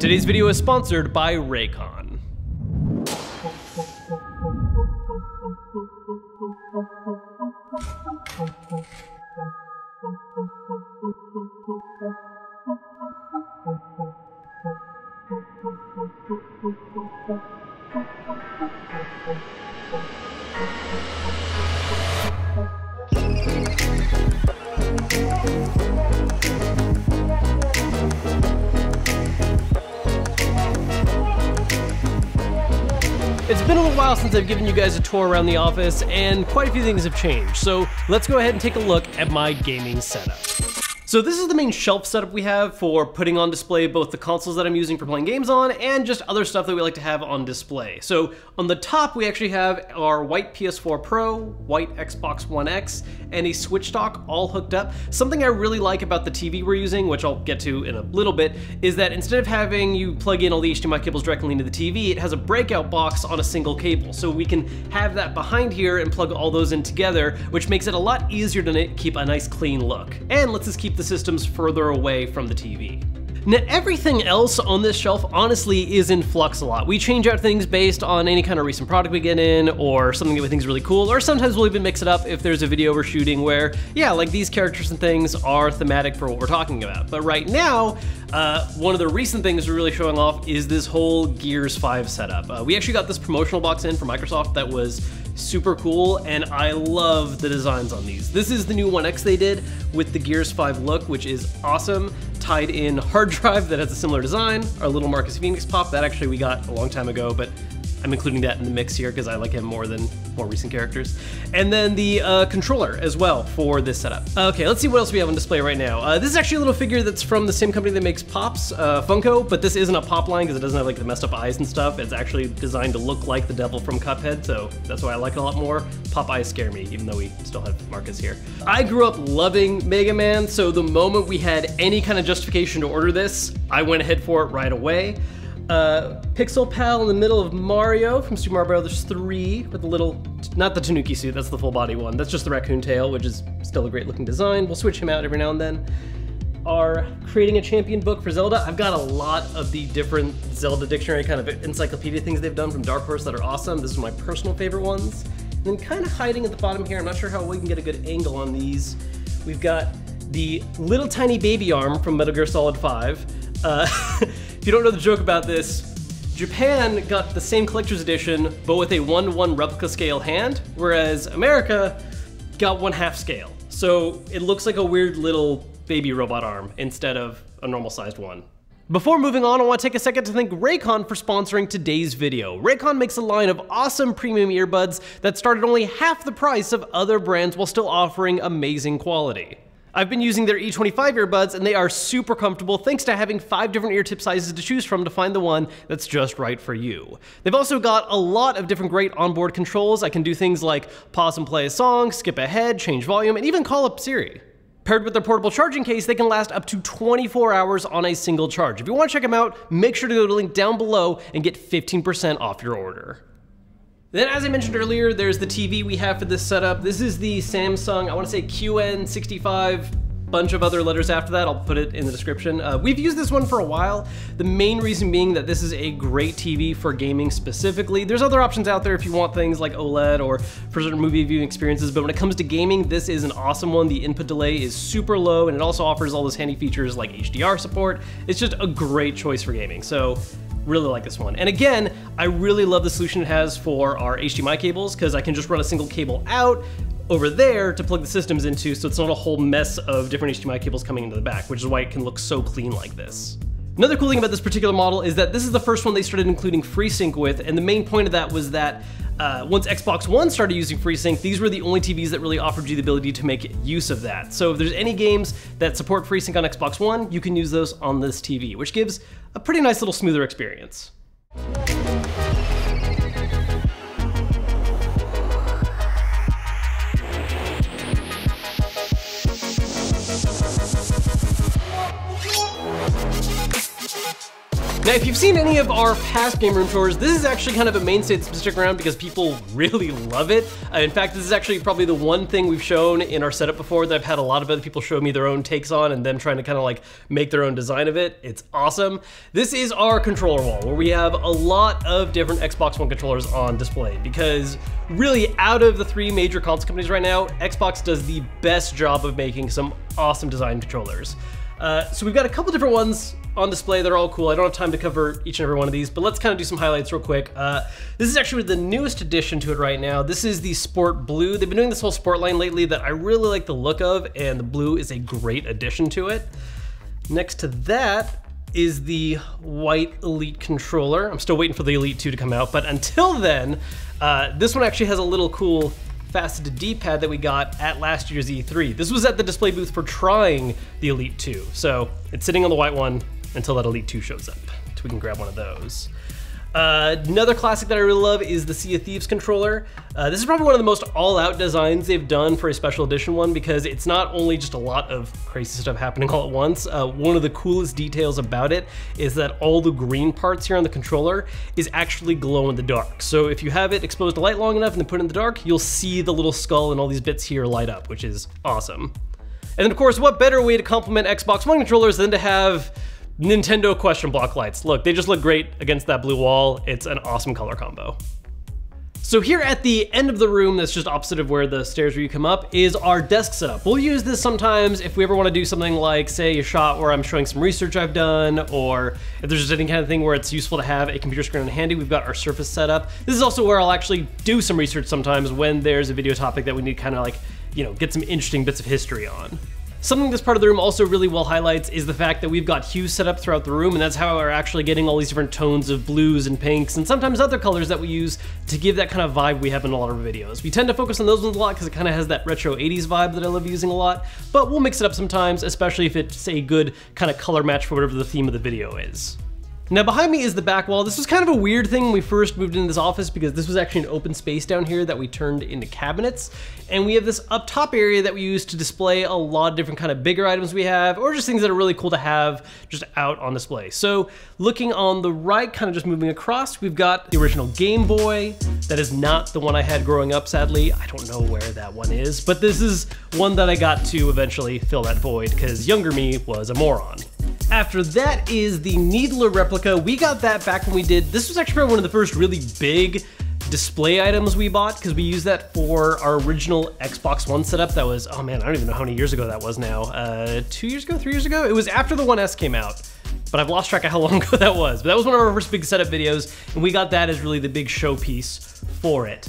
Today's video is sponsored by Raycon. It's been a little while since I've given you guys a tour around the office, and quite a few things have changed, so let's go ahead and take a look at my gaming setup. So this is the main shelf setup we have for putting on display both the consoles that I'm using for playing games on and just other stuff that we like to have on display. So on the top we actually have our white PS4 Pro, white Xbox One X, and a Switch dock all hooked up. Something I really like about the TV we're using, which I'll get to in a little bit, is that instead of having you plug in all the HDMI cables directly into the TV, it has a breakout box on a single cable. So we can have that behind here and plug all those in together, which makes it a lot easier to keep a nice clean look. And lets us keep the systems further away from the TV. Now, everything else on this shelf honestly is in flux a lot. We change out things based on any kind of recent product we get in, or something that we think is really cool, or sometimes we'll even mix it up if there's a video we're shooting where, yeah, like these characters and things are thematic for what we're talking about. But right now, one of the recent things we're really showing off is this whole Gears 5 setup. We actually got this promotional box in from Microsoft that was super cool, and I love the designs on these. This is the new One X they did with the Gears 5 look, which is awesome. Tied in hard drive that has a similar design. Our little Marcus Phoenix pop, that actually we got a long time ago, but I'm including that in the mix here because I like him more than more recent characters. And then the controller as well for this setup. Okay, let's see what else we have on display right now. This is actually a little figure that's from the same company that makes Pops, Funko, but this isn't a Pop line because it doesn't have like the messed up eyes and stuff. It's actually designed to look like the devil from Cuphead, so that's why I like it a lot more. Pop eyes scare me, even though we still have Marcus here. I grew up loving Mega Man, so the moment we had any kind of justification to order this, I went ahead for it right away. Pixel Pal in the middle of Mario from Super Mario Bros. 3 with the little, not the Tanuki suit, that's the full body one. That's just the raccoon tail, which is still a great looking design. We'll switch him out every now and then. Our Creating a Champion book for Zelda. I've got a lot of the different Zelda dictionary kind of encyclopedia things they've done from Dark Horse that are awesome. This is my personal favorite ones. And then kind of hiding at the bottom here, I'm not sure how we can get a good angle on these. We've got the little tiny baby arm from Metal Gear Solid 5. If you don't know the joke about this, Japan got the same collector's edition, but with a 1:1 replica scale hand, whereas America got 1/2 scale. So it looks like a weird little baby robot arm instead of a normal sized one. Before moving on, I want to take a second to thank Raycon for sponsoring today's video. Raycon makes a line of awesome premium earbuds that start at only half the price of other brands while still offering amazing quality. I've been using their E25 earbuds and they are super comfortable thanks to having 5 different ear tip sizes to choose from to find the one that's just right for you. They've also got a lot of different great onboard controls. I can do things like pause and play a song, skip ahead, change volume, and even call up Siri. Paired with their portable charging case, they can last up to 24 hours on a single charge. If you want to check them out, make sure to go to the link down below and get 15% off your order. Then, as I mentioned earlier, there's the TV we have for this setup. This is the Samsung, I want to say QN65, bunch of other letters after that. I'll put it in the description. We've used this one for a while. The main reason being that this is a great TV for gaming specifically. There's other options out there if you want things like OLED or for certain movie viewing experiences, but when it comes to gaming, this is an awesome one. The input delay is super low, and it also offers all those handy features like HDR support. It's just a great choice for gaming. So really like this one. And again, I really love the solution it has for our HDMI cables because I can just run a single cable out over there to plug the systems into, so it's not a whole mess of different HDMI cables coming into the back, which is why it can look so clean like this. Another cool thing about this particular model is that this is the first one they started including FreeSync with, and the main point of that was that once Xbox One started using FreeSync, these were the only TVs that really offered you the ability to make use of that. So if there's any games that support FreeSync on Xbox One, you can use those on this TV, which gives a pretty nice little smoother experience. Now, if you've seen any of our past game room tours, this is actually kind of a mainstay that's been sticking around because people really love it. In fact, this is actually probably the one thing we've shown in our setup before that I've had a lot of other people show me their own takes on and them trying to kind of like make their own design of it. It's awesome. This is our controller wall where we have a lot of different Xbox One controllers on display because really out of the three major console companies right now, Xbox does the best job of making some awesome design controllers. So we've got a couple different ones on display that are all cool. I don't have time to cover each and every one of these, but let's kind of do some highlights real quick. This is actually the newest addition to it right now. This is the Sport Blue. They've been doing this whole Sport line lately that I really like the look of, and the blue is a great addition to it. Next to that is the white Elite controller. I'm still waiting for the Elite 2 to come out, but until then, this one actually has a little cool faceted D-pad that we got at last year's E3. This was at the display booth for trying the Elite 2. So it's sitting on the white one until that Elite 2 shows up, so we can grab one of those. Another classic that I really love is the Sea of Thieves controller. This is probably one of the most all-out designs they've done for a special edition one because it's not only just a lot of crazy stuff happening all at once. One of the coolest details about it is that all the green parts here on the controller is actually glow in the dark. So if you have it exposed to light long enough and then put it in the dark, you'll see the little skull and all these bits here light up, which is awesome. And then of course, what better way to complement Xbox One controllers than to have Nintendo question block lights. Look, they just look great against that blue wall. It's an awesome color combo. So here at the end of the room, that's just opposite of where the stairs where you come up, is our desk setup. We'll use this sometimes if we ever want to do something like, say, a shot where I'm showing some research I've done, or if there's just any kind of thing where it's useful to have a computer screen on handy, we've got our Surface set up. This is also where I'll actually do some research sometimes when there's a video topic that we need kind of like, you know, get some interesting bits of history on. Something this part of the room also really well highlights is the fact that we've got hues set up throughout the room, and that's how we're actually getting all these different tones of blues and pinks and sometimes other colors that we use to give that kind of vibe we have in a lot of our videos. We tend to focus on those ones a lot because it kind of has that retro 80s vibe that I love using a lot, but we'll mix it up sometimes, especially if it's a good kind of color match for whatever the theme of the video is. Now behind me is the back wall. This was kind of a weird thing when we first moved into this office because this was actually an open space down here that we turned into cabinets. And we have this up top area that we use to display a lot of different kind of bigger items we have, or just things that are really cool to have just out on display. So looking on the right, kind of just moving across, we've got the original Game Boy. That is not the one I had growing up, sadly. I don't know where that one is, but this is one that I got to eventually fill that void because younger me was a moron. After that is the Needler replica. We got that back when we did, this was actually probably one of the first really big display items we bought because we used that for our original Xbox One setup. That was, oh man, I don't even know how many years ago that was now. 2 years ago, 3 years ago? It was after the 1S came out, but I've lost track of how long ago that was. But that was one of our first big setup videos, and we got that as really the big showpiece for it.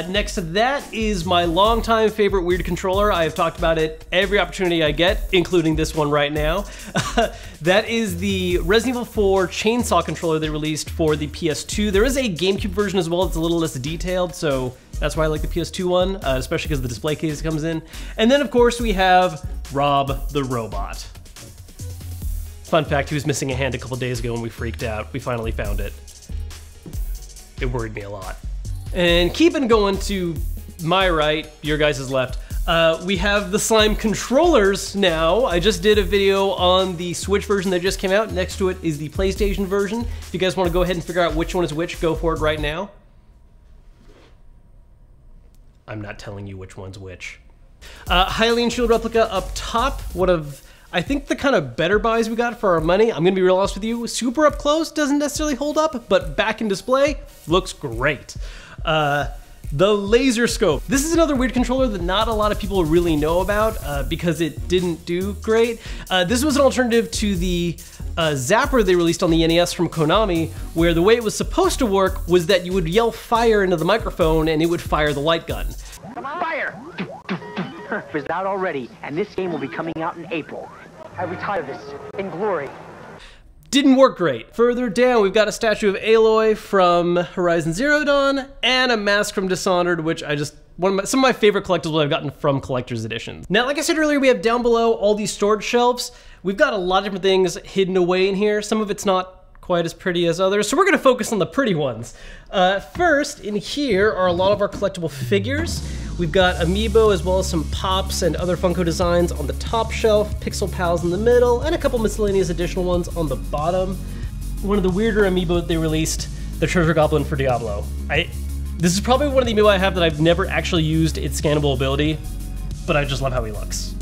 Next to that is my longtime favorite weird controller. I have talked about it every opportunity I get, including this one right now. That is the Resident Evil 4 chainsaw controller they released for the PS2. There is a GameCube version as well. It's a little less detailed, so that's why I like the PS2 one, especially because the display case comes in. And then of course we have Rob the Robot. Fun fact, he was missing a hand a couple days ago when we freaked out. We finally found it. It worried me a lot. And keeping going to my right, your guys' left, we have the Slime controllers now. I just did a video on the Switch version that just came out. Next to it is the PlayStation version. If you guys want to go ahead and figure out which one is which, go for it right now. I'm not telling you which one's which. Hylian Shield replica up top. One of, I think, the kind of better buys we got for our money. I'm gonna be real honest with you. Super up close doesn't necessarily hold up, but back in display, looks great. The laser scope. This is another weird controller that not a lot of people really know about because it didn't do great. This was an alternative to the zapper they released on the NES from Konami, where the way it was supposed to work was that you would yell fire into the microphone and it would fire the light gun. Fire! It's out already, and this game will be coming out in April. I retire this in glory. Didn't work great. Further down, we've got a statue of Aloy from Horizon Zero Dawn and a mask from Dishonored, which I just, some of my favorite collectibles I've gotten from collector's editions. Now, like I said earlier, we have down below all these storage shelves. We've got a lot of different things hidden away in here. Some of it's not quite as pretty as others, so we're gonna focus on the pretty ones. First, in here are a lot of our collectible figures. We've got Amiibo as well as some Pops and other Funko designs on the top shelf, Pixel Pals in the middle, and a couple miscellaneous additional ones on the bottom. one of the weirder amiibo they released, the Treasure Goblin for Diablo. This is probably one of the amiibo I have that I've never actually used its scannable ability, but I just love how he looks.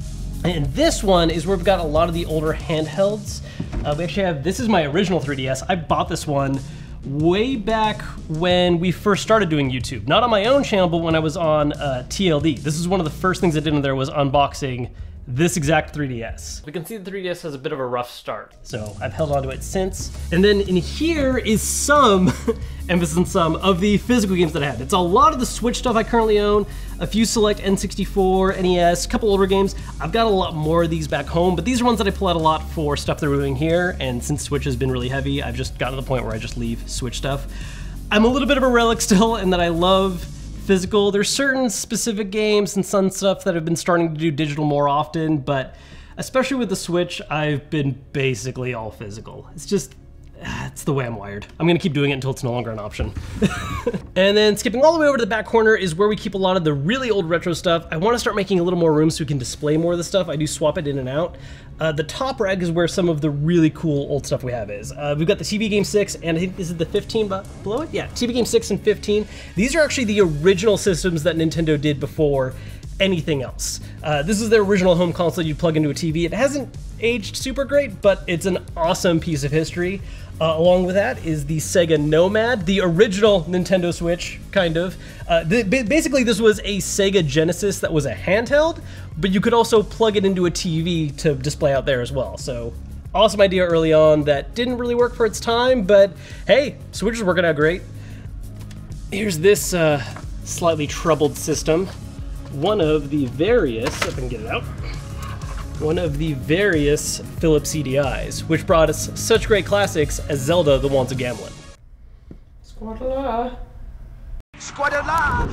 And this one is where we've got a lot of the older handhelds. We actually have, this is my original 3DS. I bought this one way back when we first started doing YouTube. Not on my own channel, but when I was on TLD. This is one of the first things I did in there was unboxing this exact 3DS. We can see the 3DS has a bit of a rough start, so I've held onto it since. And then in here is some, emphasis on some, of the physical games that I had. It's a lot of the Switch stuff I currently own, a few select N64, NES, a couple older games. I've got a lot more of these back home, but these are ones that I pull out a lot for stuff that we're doing here, and since Switch has been really heavy, I've just gotten to the point where I just leave Switch stuff. I'm a little bit of a relic still in that I love physical. There's certain specific games and some stuff that have been starting to do digital more often, but especially with the Switch, I've been basically all physical. It's just, it's the way I'm wired. I'm gonna keep doing it until it's no longer an option. And then skipping all the way over to the back corner is where we keep a lot of the really old retro stuff. I wanna start making a little more room so we can display more of the stuff. I do swap it in and out. The top rack is where some of the really cool old stuff we have is. We've got the TV Game 6, and I think this is the 15 below it? Yeah, TV Game 6 and 15. These are actually the original systems that Nintendo did before anything else. This is their original home console you'd plug into a TV. It hasn't aged super great, but it's an awesome piece of history. Along with that is the Sega Nomad, the original Nintendo Switch, kind of. Basically, this was a Sega Genesis that was a handheld, but you could also plug it into a TV to display out there as well. So, awesome idea early on that didn't really work for its time, but hey, Switch is working out great. Here's this slightly troubled system. One of the various, if I can get it out, one of the various Philips CDIs, which brought us such great classics as Zelda: The Wands of Gamelon. Squadala. Squadala.